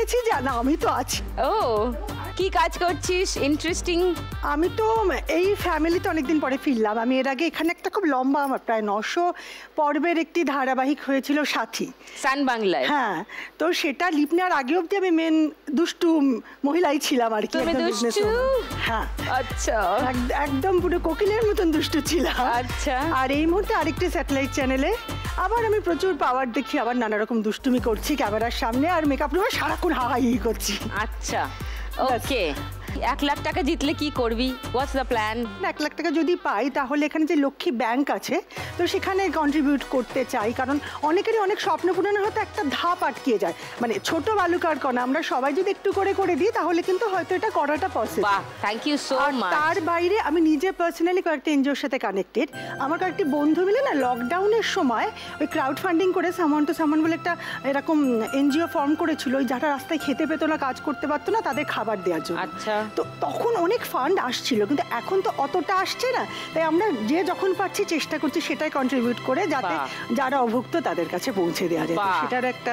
পেয়েছি জানা, আমি তো আছি। ও, কি কাজ করছিস ইন্টারেস্টিং? আমি তো এই ফ্যামিলিতে অনেকদিন পরে ফিরলাম। আমি এর আগে এখানে একটা খুব লম্বা, আমার প্রায় 900 পর্বের একটি ধারাবাহিক হয়েছিল সাথী, সান বাংলায়। হ্যাঁ, তো সেটা লিপ নেওয়ার আগে অবধি আমি মেন দুষ্টু মহিলাই ছিলাম আর কি। তুমি দুষ্টু? হ্যাঁ, আচ্ছা, একদম পুরো কোকিলের মতন দুষ্টু ছিলাম। আচ্ছা। আর এই মুহূর্তে আরেকটি স্যাটেলাইট চ্যানেলে আবার আমি প্রচুর পাওয়ার দেখি, আবার নানা রকম দুষ্টুমি করছি ক্যামেরার সামনে, আর মেকআপ রুমে সারাক্ষণ হাই করছি। আচ্ছা, ওকে। 1 লাখ টাকা জিতলে কি করবি? What's the plan? 1 লাখ টাকা যদি পাই তাহলে এখানে যে লক্ষ্মী ব্যাংক আছে, তো সেখানে কন্ট্রিবিউট করতে চাই। কারণ অনেকেরই অনেক স্বপ্ন পূরণের হয়তো একটা ধাপ আটকিয়ে যায়, মানে ছোট বালুকার কণা। আমরা সবাই যদি একটু করে করে দিই তাহলে কিন্তু হয়তো এটা করাটা পসিবল। বাহ, থ্যাংক ইউ সো মাচ। তার বাইরে আমি নিজে পার্সোনালি কয়েকটা এনজিওর সাথে কানেক্টেড। আমার কয়েকটি বন্ধু মিলে না লকডাউনের সময় ওই ক্রাউড ফান্ডিং করে সামান টু সামান বলে একটা এরকম এনজিও ফর্ম করেছিল, ওই যারা রাস্তায় খেতে পেত না, কাজ করতে পারতো না, তাদের খাবার দেওয়ার জন্য। আচ্ছা। তো তখন অনেক ফান্ড আসছিল, কিন্তু এখন তো অতটা আসছে না। তাই আমরা যে যখন পারছি চেষ্টা করছি সেটাই কন্ট্রিবিউট করে যাতে যারা অভুক্ত তাদের কাছে পৌঁছে দেওয়া যায়। সেটার একটা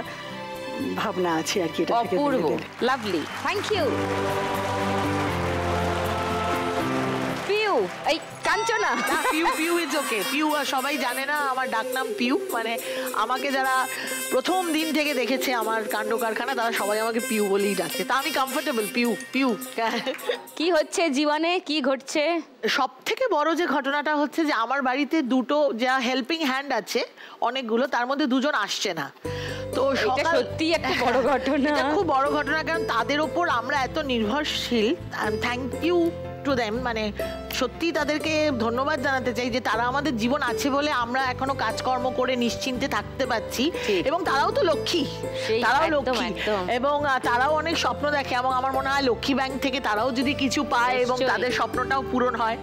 ভাবনা আছে আর কি। এটা অপূর্ব, লাভলি, থ্যাংক ইউ। পিউ, এই কাঞ্চনা। Piu, Piu is okay. পিউ সবাই জানে না আমার ডাকনাম পিউ, মানে আমাকে যারা প্রথম দিন থেকে দেখেছে আমার কাণ্ড কারখানা, তারা সবাই আমাকে পিউ বলেই ডাকে। তা আমি কমফোর্টেবল। পিউ পিউ। কি হচ্ছে জীবনে, কি ঘটছে? সব থেকে বড় যে ঘটনাটা হচ্ছে যে আমার বাড়িতে দুটো যা হেল্পিং হ্যান্ড আছে অনেকগুলো, তার মধ্যে 2 জন আসছে না। তো এটা সত্যি একটা বড় ঘটনা। এটা খুব বড় ঘটনা, কারণ তাদের ওপর আমরা এত নির্ভরশীল। থ্যাংক ইউ টু দেম, মানে সত্যি তাদেরকে ধন্যবাদ জানাতে চাই যে তারা আমাদের জীবন আছে বলে আমরা এখনো কাজকর্ম করে নিশ্চিন্তে থাকতে পারছি। এবং তারাও তো লক্ষ্মী, তারাও লক্ষ্মী, এবং তারাও অনেক স্বপ্ন দেখে। এবং আমার মনে হয় লক্ষ্মী ব্যাংক থেকে তারাও যদি কিছু পায় এবং তাদের স্বপ্নটাও পূরণ হয়,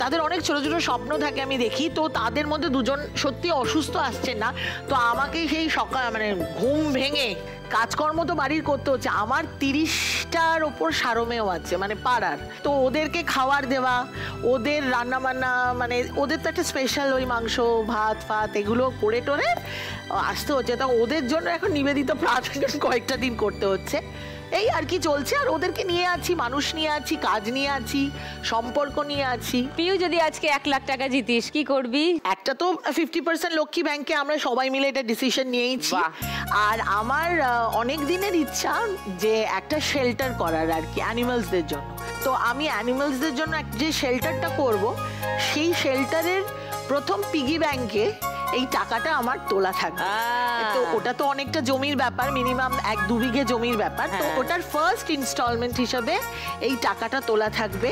তাদের অনেক ছোট ছোট স্বপ্ন থাকে আমি দেখি। তো তাদের মধ্যে 2 জন সত্যি অসুস্থ আসছেন না, তো আমাকে সেই সকাল মানে ঘুম ভেঙে কাজকর্ম তো বাড়ির করতে হচ্ছে। আমার 30টার ওপর সারমেও আছে, মানে পাড়ার। তো ওদেরকে খাবার দেওয়া, ওদের রান্না বান্না, মানে ওদের তো একটা স্পেশাল ওই মাংস ভাত ফাত এগুলো করে টোরে আসতে হচ্ছে। তা ওদের জন্য এখন নিবেদিত প্রার্থনা কয়েকটা দিন করতে হচ্ছে। এই আর কি চলছে। আর ওদেরকে নিয়ে আছি, মানুষ নিয়ে আছি, কাজ নিয়ে আছি, সম্পর্ক নিয়ে আছি। পিউ, যদি আজকে 1 লাখ টাকা জিতিস কি করবি? একটা তো 50% লক্ষ্মী ব্যাংকে আমরা সবাই মিলে এটা ডিসিশন নিয়েইছি। আর আমার অনেক দিনের ইচ্ছা যে একটা শেল্টার করার আর কি অ্যানিমালসদের জন্য। তো আমি অ্যানিমালসদের জন্য যে শেল্টারটা করব, সেই শেল্টারের প্রথম পিগি ব্যাংকে এই টাকাটা আমার তোলা থাকবে। তো ওটা তো অনেকটা জমির ব্যাপার, মিনিমাম 1-2 বিঘে জমির ব্যাপার। তো ওটার ফার্স্ট ইনস্টলমেন্ট হিসাবে এই টাকাটা তোলা থাকবে।